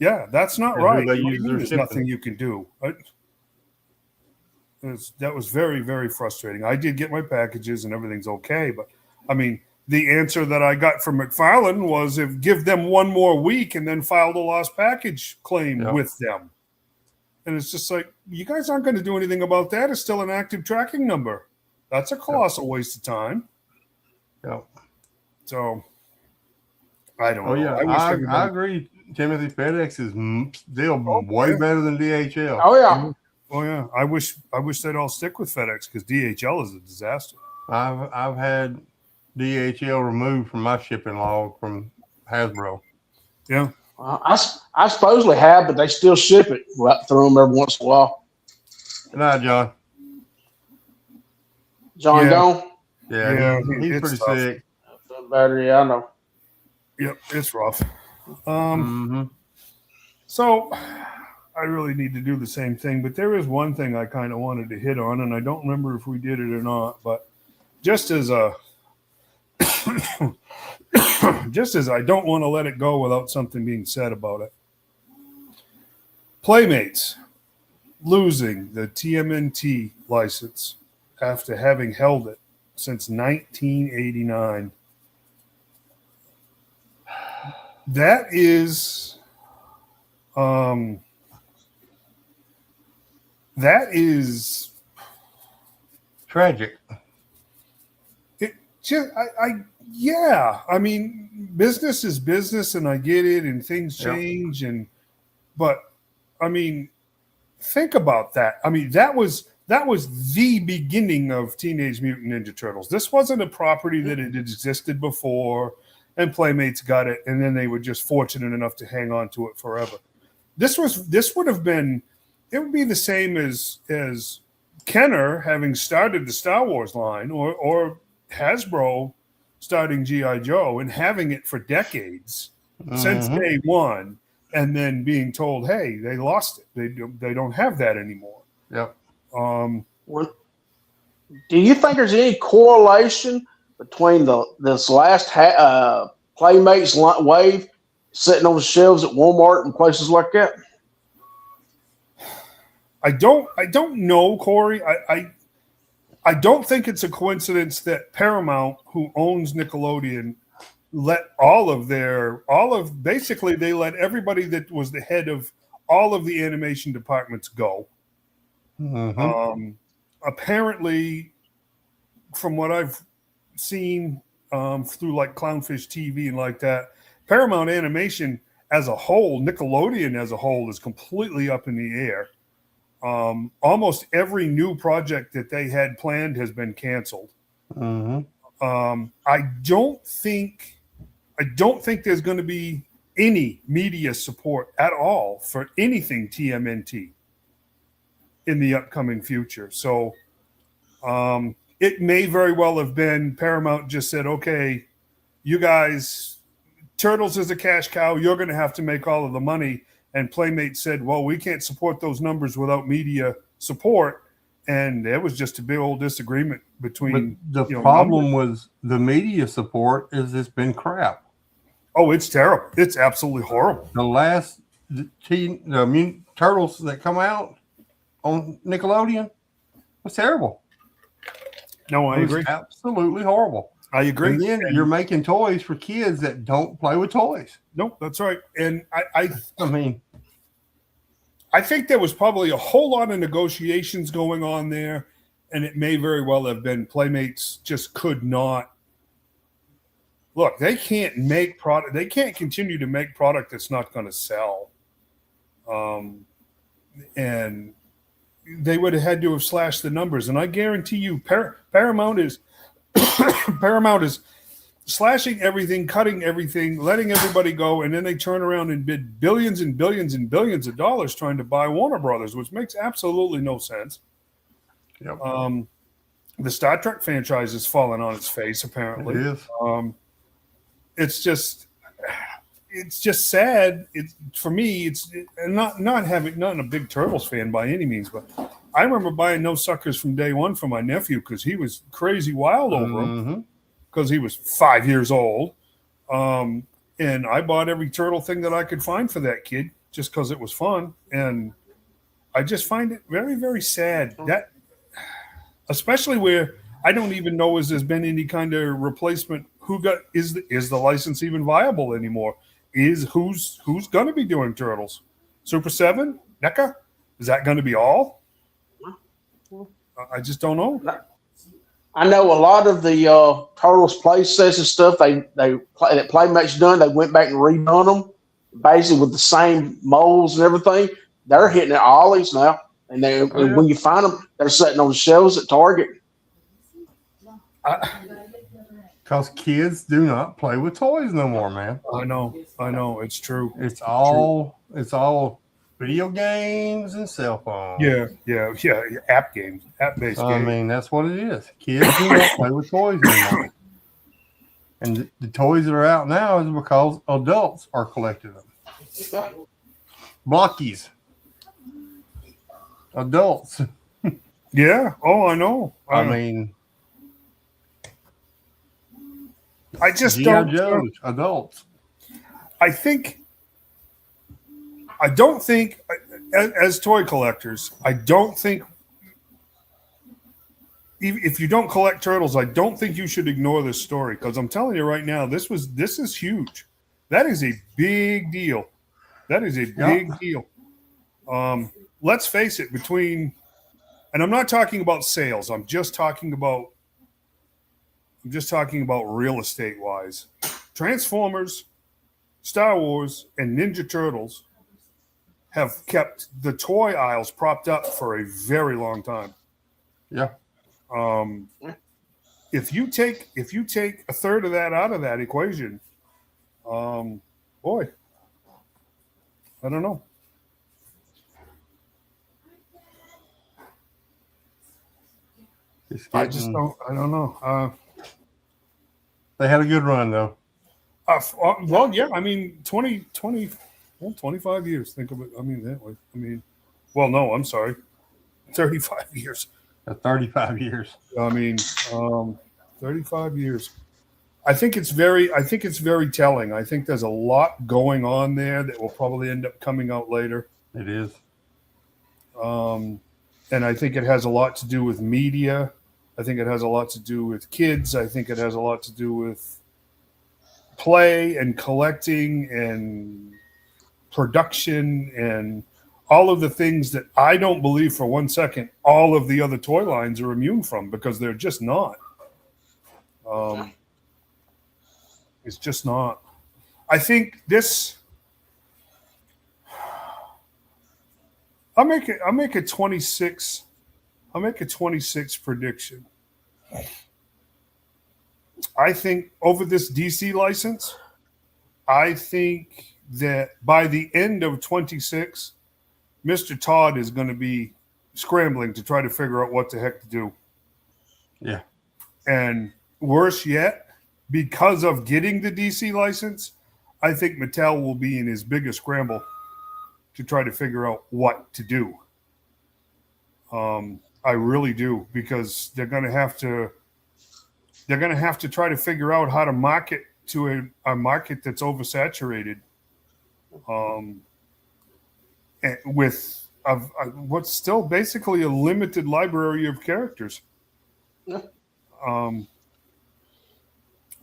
Yeah, that's not right. There's nothing you can do. That was very, very frustrating. I did get my packages and everything's okay. But, I mean, the answer that I got from McFarland was give them one more week and then file the lost package claim with them. And it's just like, you guys aren't going to do anything about that. It's still an active tracking number. That's a colossal waste of time. Yeah. So, I don't know. Yeah, I agree. Timothy, FedEx is still way better than DHL. Oh, yeah. Oh, yeah. I wish they'd all stick with FedEx because DHL is a disaster. I've had DHL removed from my shipping log from Hasbro. Yeah. I supposedly have, but they still ship it right through them every once in a while. Good night, John. John gone? Yeah, he's pretty tough. sick. Better, yeah, I know. Yep, it's rough. So I really need to do the same thing, but there is one thing I kind of wanted to hit on, and I don't remember if we did it or not, but just as I don't want to let it go without something being said about it. Playmates losing the TMNT license after having held it since 1989. That is tragic. I mean, business is business, and I get it, and things change, but I mean, think about that. I mean, that was the beginning of Teenage Mutant Ninja Turtles. This wasn't a property that had existed before, and Playmates got it, and then they were just fortunate enough to hang on to it forever. This would be the same as Kenner having started the Star Wars line, or Hasbro starting G.I. Joe and having it for decades since day one, and then being told, hey, they lost it. They don't have that anymore. Yep. Do you think there's any correlation between this last Playmates wave sitting on the shelves at Walmart and places like that? I don't know, Corey. I don't think it's a coincidence that Paramount, who owns Nickelodeon, let basically they let everybody that was the head of all of the animation departments go. Apparently, from what I've seen through like Clownfish TV and like that, Paramount Animation as a whole, Nickelodeon as a whole, is completely up in the air. Almost every new project that they had planned has been canceled. I don't think there's going to be any media support at all for anything TMNT in the upcoming future. So it may very well have been Paramount just said, okay, you guys, Turtles is a cash cow. You're going to have to make all of the money. And Playmate said, well, we can't support those numbers without media support. And there was just a big old disagreement between. But the problem was the media support is it's been crap. Oh, it's terrible. It's absolutely horrible. The last Turtles that come out on Nickelodeon was terrible. No, I agree. Absolutely horrible. I agree. And then you're making toys for kids that don't play with toys. Nope, that's right. And I think there was probably a whole lot of negotiations going on there, and it may very well have been Playmates just could not. Look, they can't make product. They can't continue to make product that's not going to sell. And they would have had to have slashed the numbers. And I guarantee you, Paramount is slashing everything, cutting everything, letting everybody go, and then they turn around and bid billions and billions and billions of dollars trying to buy Warner Brothers, which makes absolutely no sense. Yep. The Star Trek franchise has fallen on its face, apparently. It is. It's just sad. For me, it's not a big Turtles fan by any means, but I remember buying No Suckers from day one for my nephew because he was crazy wild over them because he was 5 years old. And I bought every turtle thing that I could find for that kid just because it was fun. And I just find it very, very sad that, especially where I don't even know if there's been any kind of replacement. Is the license even viable anymore? Who's going to be doing Turtles? Super 7? NECA? Is that going to be all? I just don't know. I know a lot of the Turtles play sets and stuff that Playmate's done. They went back and redone them, basically with the same molds and everything. They're hitting at Ollie's now, and when you find them, they're sitting on the shelves at Target. Because kids do not play with toys no more, man. I know, it's true. It's all video games and cell phones. Yeah. App-based games. I mean, that's what it is. Kids do not play with toys anymore. And the toys that are out now is because adults are collecting them. Blockies. Adults. Yeah. Oh, I know. I mean, I just G.I. don't. Joes, adults. I don't think, as toy collectors, I don't think, if you don't collect turtles, I don't think you should ignore this story because I'm telling you right now, this is huge. That is a big deal. Deal. Let's face it, and I'm not talking about sales. I'm just talking about real estate wise. Transformers, Star Wars, and Ninja Turtles have kept the toy aisles propped up for a very long time. Yeah. If you take a third of that out of that equation, boy, I don't know. I don't know. They had a good run though. Well, yeah, I mean, 25 years. Think of it. I mean, that way. I mean, well, no, I'm sorry. 35 years. 35 years. I mean, 35 years. I think it's very telling. I think there's a lot going on there that will probably end up coming out later. It is. And I think it has a lot to do with media. I think it has a lot to do with kids. I think it has a lot to do with play and collecting and production and all of the things that I don't believe for one second all of the other toy lines are immune from, because they're just not. It's just not. I think this. I'll make a 26. I'll make a 26 prediction. I think over this DC license, I think that by the end of 26, Mr. Todd is going to be scrambling to try to figure out what the heck to do. Yeah. And worse yet, because of getting the DC license, I think Mattel will be in his biggest scramble to try to figure out what to do. I really do, because they're going to have to try to figure out how to market to a market that's oversaturated, with what's still basically a limited library of characters. Yeah.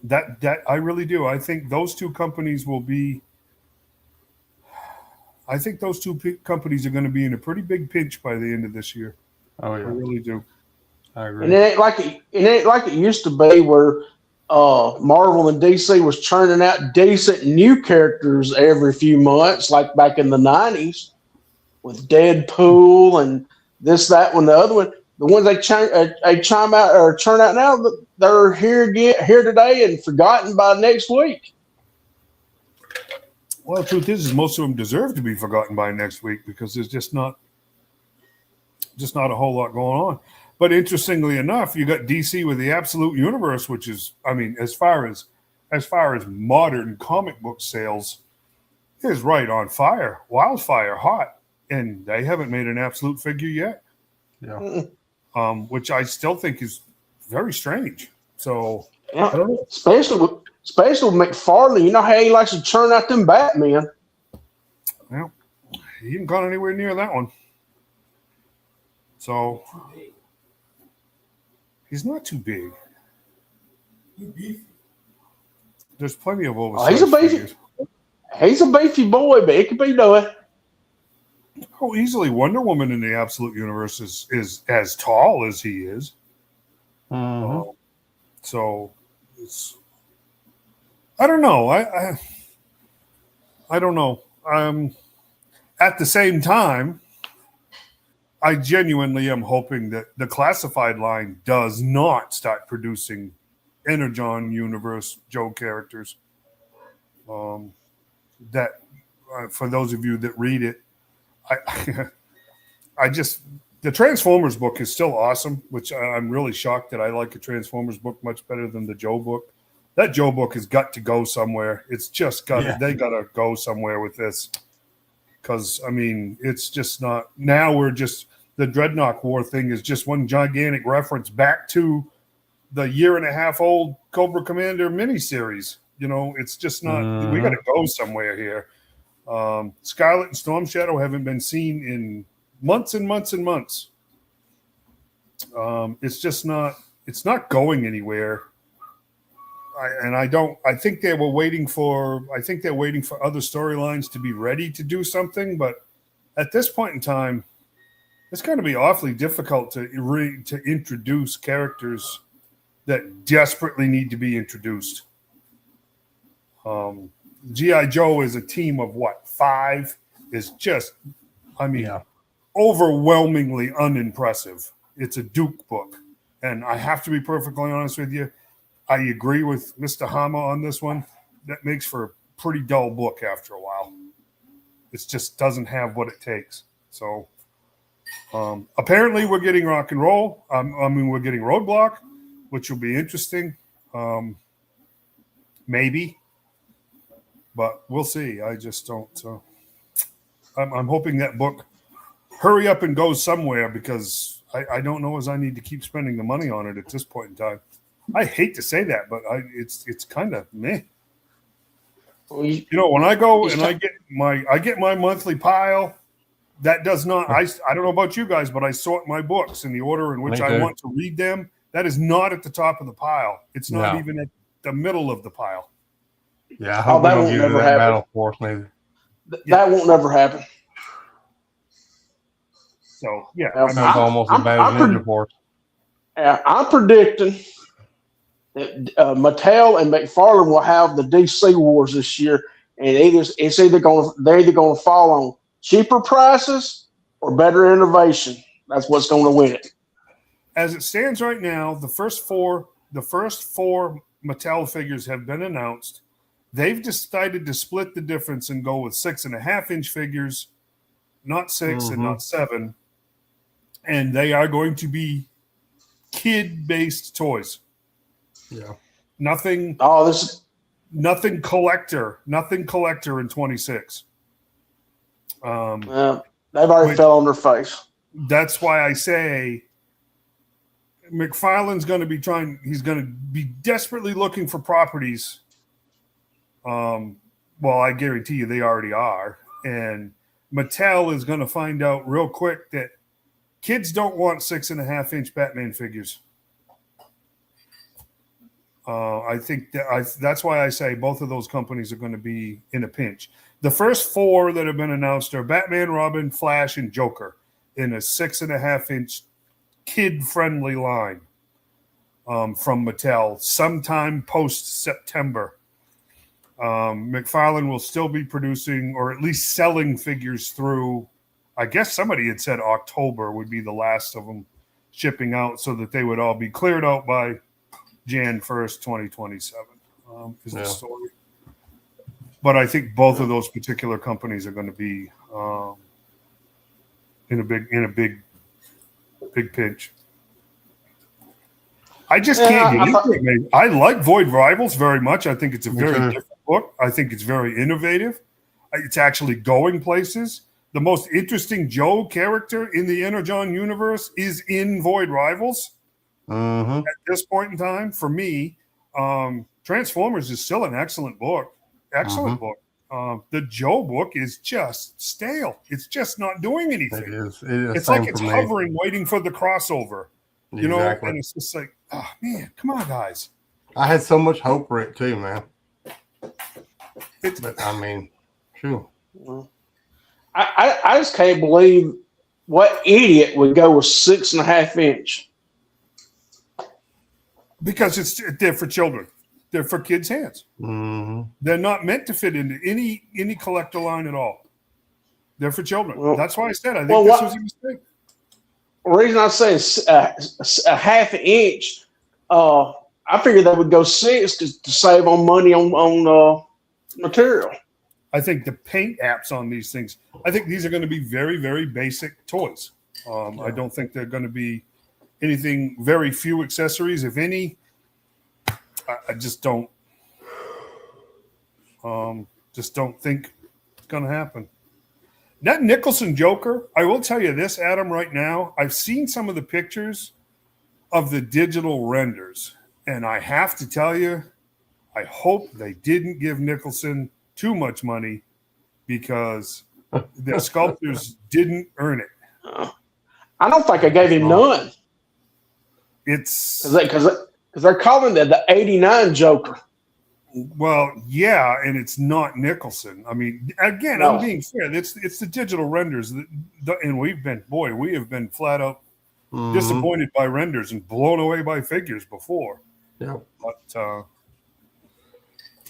That I really do. I think those two companies will be. I think those two companies are going to be in a pretty big pinch by the end of this year. Oh I yeah, really do. I agree. And it ain't like it used to be, where Marvel and DC was churning out decent new characters every few months, like back in the 90s with Deadpool and this, that one, the other one. The ones they churn out now, they're here today and forgotten by next week. Well, the truth is most of them deserve to be forgotten by next week, because there's just not a whole lot going on. But interestingly enough, you got DC with the Absolute Universe, which is, I mean, as far as modern comic book sales, is right on fire, wildfire hot, and they haven't made an Absolute figure yet. Yeah. Which I still think is very strange. So Yeah, I don't know. especially with McFarlane. You know how he likes to churn out them Batman. Well, he hasn't gone anywhere near that one. So he's not too big. There's plenty of oversized figures. He's a beefy boy, but it could be done. Oh, easily Wonder Woman in the Absolute Universe is as tall as he is. Mm-hmm. So it's, I don't know. I don't know. At the same time, I genuinely am hoping that the classified line does not start producing Energon Universe Joe characters. That for those of you that read it, I just, the Transformers book is still awesome, which I'm really shocked that I like the Transformers book much better than the Joe book. That Joe book has got to go somewhere. It's just got they got to go somewhere with this, because I mean, it's just not. Now we're just, the Dreadnought War thing is just one gigantic reference back to the 1.5 old Cobra Commander miniseries. You know, it's just not. We got to go somewhere here. Scarlet and Storm Shadow haven't been seen in months and months and months. It's just not. It's not going anywhere. I think they were waiting for. I think they're waiting for other storylines to be ready to do something. But at this point in time, it's going to be awfully difficult to introduce characters that desperately need to be introduced. G.I. Joe is a team of 5 is just, I mean, overwhelmingly unimpressive. It's a Duke book. And I have to be perfectly honest with you. I agree with Mr. Hama on this one. That makes for a pretty dull book after a while. It just doesn't have what it takes. So apparently we're getting Rock and Roll. We're getting Roadblock, which will be interesting. Maybe. But we'll see. I just don't. I'm hoping that book hurry up and goes somewhere, because I don't know as I need to keep spending the money on it at this point in time. I hate to say that, but it's kind of meh. You know, when I go and I get my monthly pile, That does not. I don't know about you guys, but I sort my books in the order in which Me I too. want to read them. That is not at the top of the pile. It's not No. even at the middle of the pile. Yeah, I hope that we don't won't get into never that happen. battle force neither. That won't never happen. So yeah, Well, I That's mean, almost as bad as Ninja Force. I'm predicting that Mattel and McFarlane will have the DC wars this year, and they're either going to fall on cheaper prices or better innovation. That's what's going to win it. as it stands right now, the first four Mattel figures have been announced. They've decided to split the difference and go with 6.5-inch figures, not 6 and not 7. And they are going to be kid-based toys. Yeah. Nothing collector in 26. They've already fell on their face. That's why I say McFarlane's going to be he's going to be desperately looking for properties. Well, I guarantee you they already are. And Mattel is going to find out real quick that kids don't want 6.5-inch Batman figures. I think that's why I say both of those companies are going to be in a pinch. The first 4 that have been announced are Batman, Robin, Flash, and Joker in a 6.5-inch kid-friendly line from Mattel sometime post-September. McFarlane will still be producing or at least selling figures through, I guess somebody had said October would be the last of them shipping out so that they would all be cleared out by Jan 1st, 2027 is the story. But I think both of those particular companies are going to be in a big pinch. I just can't get into it, man. I like Void Rivals very much. I think it's a very different book. I think it's very innovative. It's actually going places. The most interesting Joe character in the Energon universe is in Void Rivals. At this point in time, for me, Transformers is still an excellent book. Book. The Joe book is just stale. It's just not doing anything. It is. It's like it's hovering, waiting for the crossover. You know, Exactly. and it's just like, oh man, come on, guys. I had so much hope for it too, man. But I mean, sure. I just can't believe what idiot would go with 6.5-inch. Because they're for children. They're for kids' hands. They're not meant to fit into any collector line at all. They're for children. Well, that's why I said I think this was a mistake. The reason I say a half an inch, I figured they would go 6 to save on money on material. I think the paint apps on these things, I think these are going to be very, very basic toys. I don't think they're going to be anything, very few accessories, if any. I just don't think it's going to happen. That Nicholson Joker, I will tell you this, Adam, right now, I've seen some of the pictures of the digital renders, and I have to tell you, I hope they didn't give Nicholson too much money because the sculptors didn't earn it. I don't think I gave him none. It's because they're calling it the '89 Joker. Well, yeah, and it's not Nicholson. I mean, again, I'm being fair. It's the digital renders, and we have been flat out disappointed by renders and blown away by figures before. Yeah, but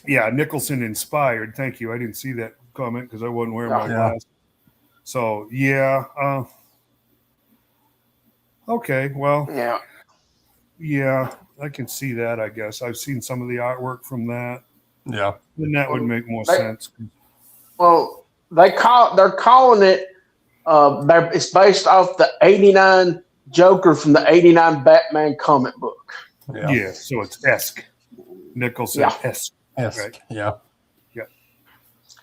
yeah, Nicholson inspired. Thank you. I didn't see that comment because I wasn't wearing my glasses. So yeah, okay. Well, yeah. I can see that, I guess. I've seen some of the artwork from that. Yeah. Then that would make more sense. Well, they're calling it it's based off the '89 Joker from the '89 Batman comic book. Yeah, so it's esque. Nicholson esque. Right? Yeah.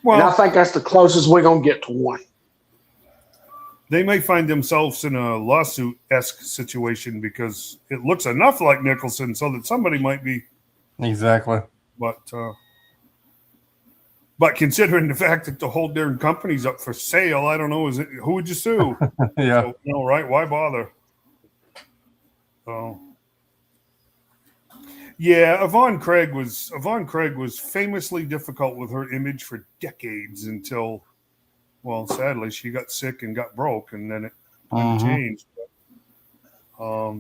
Well, and I think that's the closest we're gonna get to one. They may find themselves in a lawsuit-esque situation because it looks enough like Nicholson so that somebody might be. Exactly. But But considering the fact that the whole darn company's up for sale, I don't know. Who would you sue? Yeah. So, right? Why bother? So, yeah, Yvonne Craig was famously difficult with her image for decades until, well, sadly, she got sick and got broke, and then it kind of changed. But,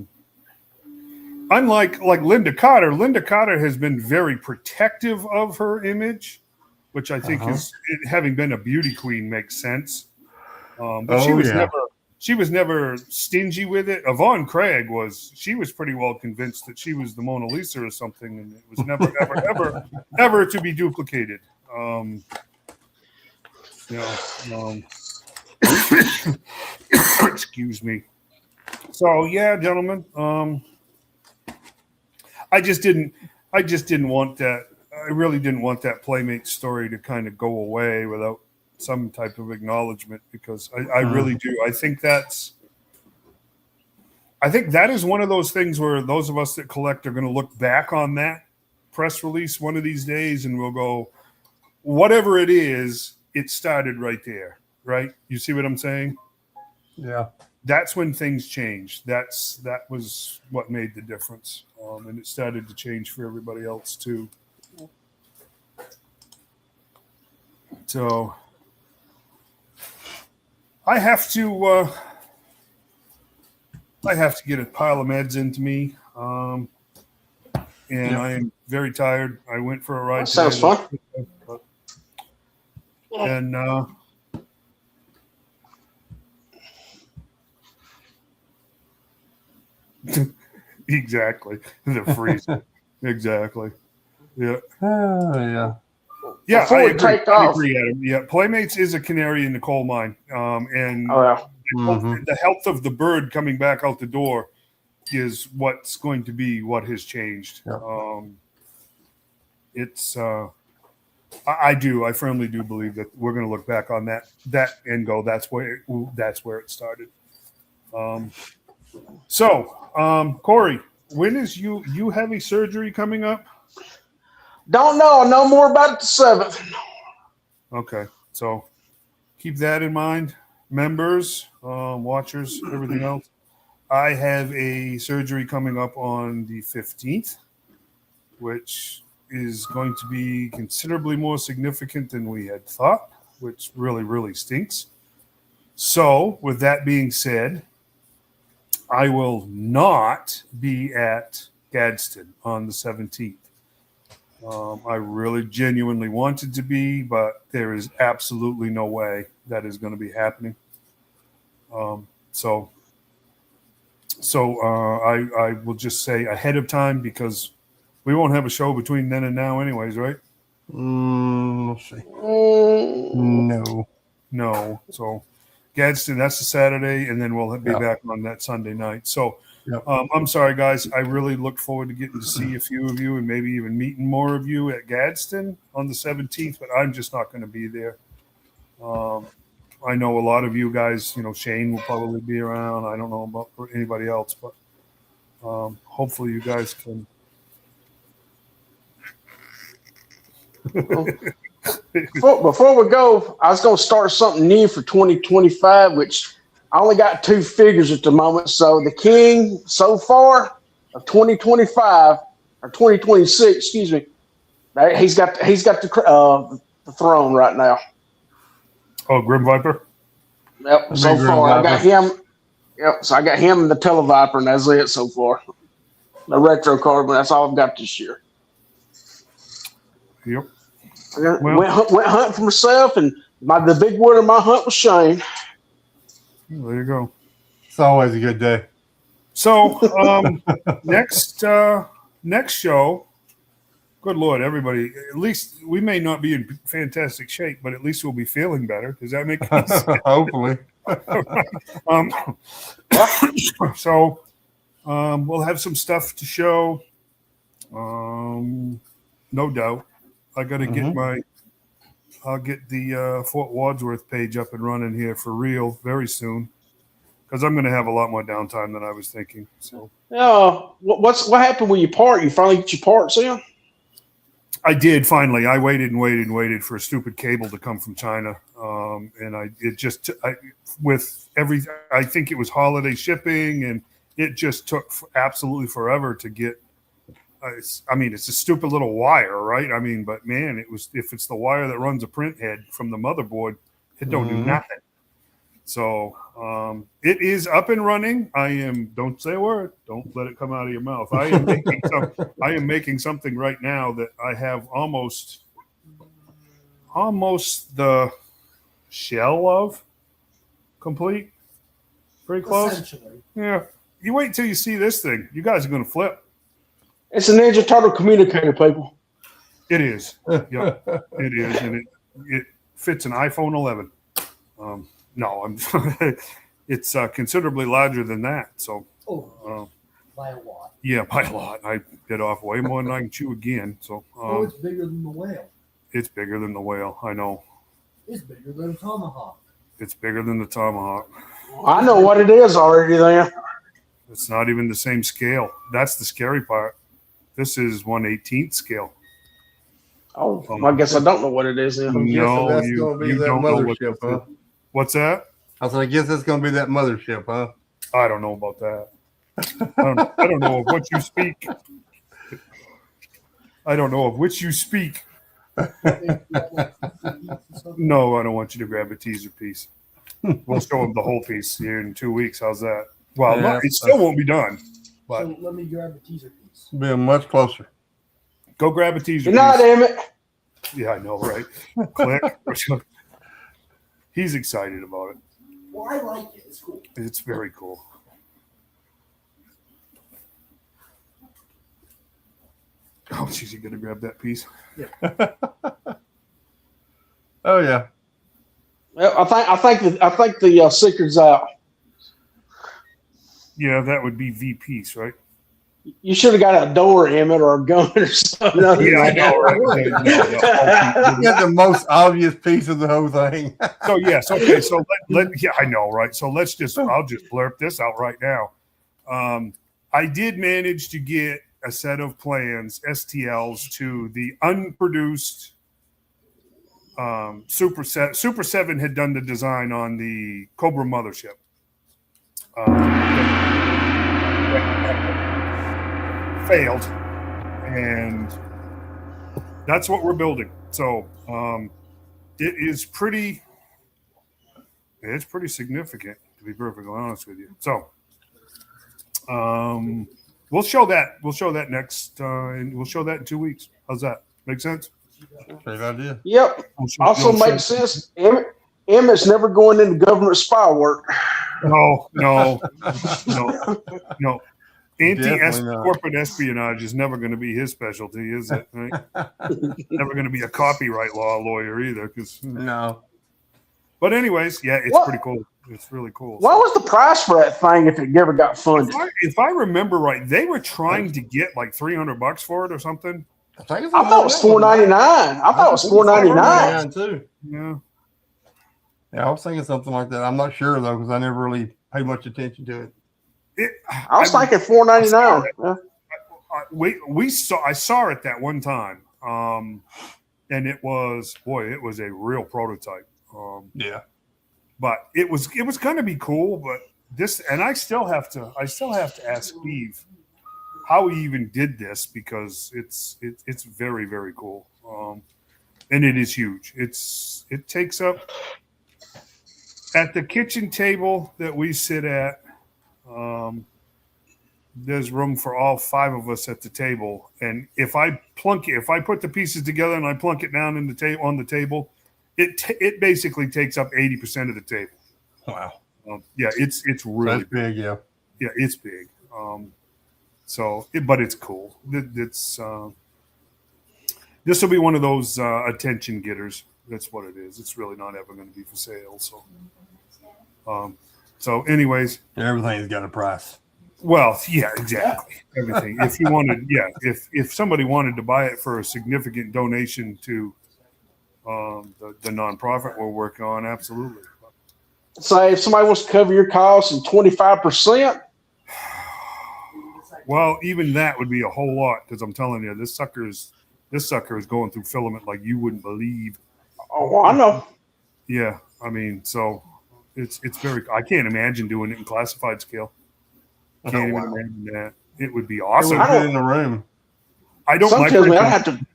unlike Linda Cotter has been very protective of her image, which I think is, having been a beauty queen, makes sense. But she was never stingy with it. Yvonne Craig was pretty well convinced that she was the Mona Lisa or something, and it was never, ever, ever to be duplicated. Excuse me. So yeah, gentlemen, I just didn't want that. I really didn't want that Playmate story to kind of go away without some type of acknowledgement, because I really do. I think that is one of those things where those of us that collect are going to look back on that press release one of these days and we'll go, whatever it is, it started right there, right? You see what I'm saying? Yeah. That's when things changed. That was what made the difference. And it started to change for everybody else too. So I have to get a pile of meds into me. And I am very tired. I went for a ride. That sounds fun. And exactly. The freezer. Exactly. Yeah. Yeah. Yeah, Before we take off. Yeah, Playmates is a canary in the coal mine. And Mm-hmm. the health of the bird coming back out the door is what's going to be what has changed. Yeah. It's I firmly do believe that we're going to look back on that and go, that's where it started. So Corey, when is you having surgery coming up? Don't know. I'll know more about it the 7th. Okay, so keep that in mind, members, watchers, everything else. I have a surgery coming up on the 15th, which is going to be considerably more significant than we had thought, which really, really stinks. So, with that being said, I will not be at Gadsden on the 17th. I really genuinely wanted to be, but there is absolutely no way that is going to be happening. So I will just say ahead of time, because we won't have a show between then and now anyways, right? We'll see. No. So Gadsden, that's the Saturday, and then we'll be back on that Sunday night. So I'm sorry, guys. I really look forward to getting to see a few of you and maybe even meeting more of you at Gadsden on the 17th, but I'm just not going to be there. I know a lot of you guys, Shane will probably be around. I don't know about anybody else, but hopefully you guys can. Before we go, I was going to start something new for 2025, which I only got 2 figures at the moment. So the king so far of 2025 or 2026, excuse me, he's got the throne right now. Oh, Grim Viper. Yep. So far, I got him. Yep. So I got him and the Televiper, and that's it so far. The retro card, but that's all I've got this year. Yep. Went hunting for myself, and the big word of my hunt was Shane. There you go. It's always a good day. So next show, good Lord, everybody, at least we may not be in fantastic shape, but at least we'll be feeling better. Does that make sense? Hopefully. So we'll have some stuff to show. No doubt. I got to get I'll get the Fort Wadsworth page up and running here for real very soon, because I'm going to have a lot more downtime than I was thinking. So, what happened with your part? You finally get your parts in? I did finally. I waited and waited and waited for a stupid cable to come from China, and I think it was holiday shipping, and it just took absolutely forever to get. It's a stupid little wire, right? I mean, but man, if it's the wire that runs a print head from the motherboard, it don't do nothing. So it is up and running. Don't say a word. Don't let it come out of your mouth. I am making something right now that I have almost the shell of complete. Pretty close. Essentially. Yeah. You wait till you see this thing. You guys are going to flip. It's a Ninja Turtle communicator, people. It is. Yep. It is. And it fits an iPhone 11. No, it's considerably larger than that. So, By a lot. Yeah, by a lot. I bit off way more than I can chew again. So, It's bigger than the whale. It's bigger than the whale. I know. It's bigger than a tomahawk. It's bigger than the tomahawk. I know what it is already. Then It's not even the same scale. That's the scary part. This is 1/18th scale. I guess I don't know what it is. Then. No, that's you gonna be you that don't know what mothership, huh? What's that? I said, I guess that's going to be that mothership, huh? I don't know about that. I don't know of what you speak. I don't know of which you speak. No, I don't want you to grab a teaser piece. We'll show them the whole piece here in 2 weeks. How's that? Well, Yeah, no, it still won't be done. But So let me grab a teaser piece. Being much closer. go grab a teaser Good night, piece. Emmett. Yeah, I know, right? Click. He's excited about it. Well, I like it. It's cool. It's very cool. Oh, jeez, you gonna grab that piece? Oh, yeah. Well, I think the secret's out. Yeah, that would be V piece, right? You should have got a door, Emmett, or a gun or something. Yeah, I know, right? You got the most obvious piece of the whole thing. So yes, okay. So yeah, I know, right? So I'll just blurb this out right now. I did manage to get a set of plans, STLs, to the unproduced Super 7. Super 7 had done the design on the Cobra mothership. Failed, and that's what we're building. So it is pretty. It's pretty significant, to be perfectly honest with you. So we'll show that. We'll show that next, and we'll show that in 2 weeks. How's that? Make sense? Great idea. Yep. Also makes sense. Emmett's never going into government spy work. No. Definitely not. Corporate espionage is never going to be his specialty, is it? Right? Never going to be a copyright law lawyer either. No. But anyways, yeah, it's pretty cool. It's really cool. What was the price for that thing if it never got funded? If I remember right, they were trying to get like $300 for it or something. I thought it was $4.99. I thought it was $4.99 too. Yeah. Yeah, I was thinking something like that. I'm not sure though, because I never really paid much attention to it. I was thinking $4.99. I saw it that one time, and it was a real prototype. Yeah, but it was going to be cool. But this, and I still have to ask Steve how he even did this, because it's very, very cool, and it is huge. It takes up at the kitchen table that we sit at. There's room for all 5 of us at the table, and if I put the pieces together and I plunk it down on the table, it basically takes up 80% of the table. Wow. Yeah, it's really That's big. Yeah. Yeah, it's big. But it's cool. This will be one of those attention getters. That's what it is. It's really not ever going to be for sale. So anyways, Everything's got a price. well, yeah, exactly. Everything. If you wanted, if somebody wanted to buy it for a significant donation to the nonprofit we're working on, absolutely. Say if somebody wants to cover your costs and 25%. Well, even that would be a whole lot, because I'm telling you, this sucker's This sucker is going through filament like you wouldn't believe. Oh, well, I know. Yeah, I mean, so it's very. I can't imagine doing it in classified scale. Can't even imagine that. It would be It awesome. would fit in the room. I don't. Some My tells me printing-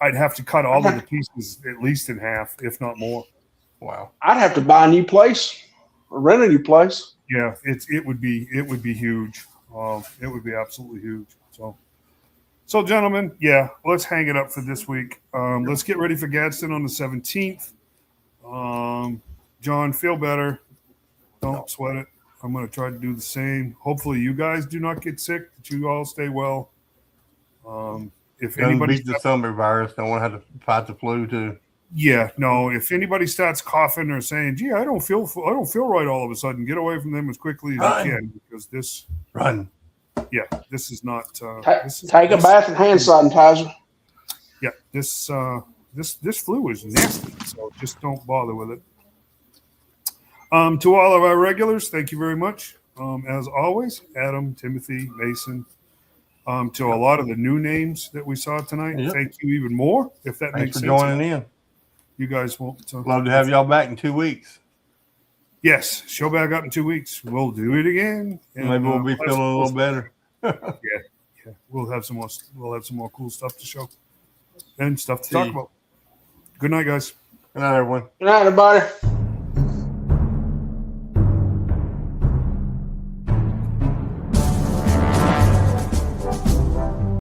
I'd have to cut all of the pieces at least in half, if not more. Wow. I'd have to buy a new place or rent a new place. Yeah, it would be huge. It would be absolutely huge. So gentlemen, yeah, let's hang it up for this week. Let's get ready for Gadsden on the 17th. John, feel better. Don't sweat it. I'm going to try to do the same. Hopefully, you guys do not get sick. That you all stay well. If Doesn't anybody beat the summer virus, don't want to have to fight the flu too. Yeah, no. If anybody starts coughing or saying, "Gee, I don't feel right," all of a sudden, get away from them as quickly as you can, because this is not. Take a bath and hand sanitizer. Yeah, this flu is nasty, so just don't bother with it. To all of our regulars, thank you very much. As always, Adam, Timothy, Mason. To a lot of the new names that we saw tonight, thank you even more. If that Thanks makes for sense. joining in. You guys won't. Love to have y'all back in 2 weeks. Yes, show back up in 2 weeks. We'll do it again. And, Maybe we'll be feeling a little better. Yeah, we'll have some more cool stuff to show and stuff to talk about. Good night, guys. Good night, everyone. Good night, everybody.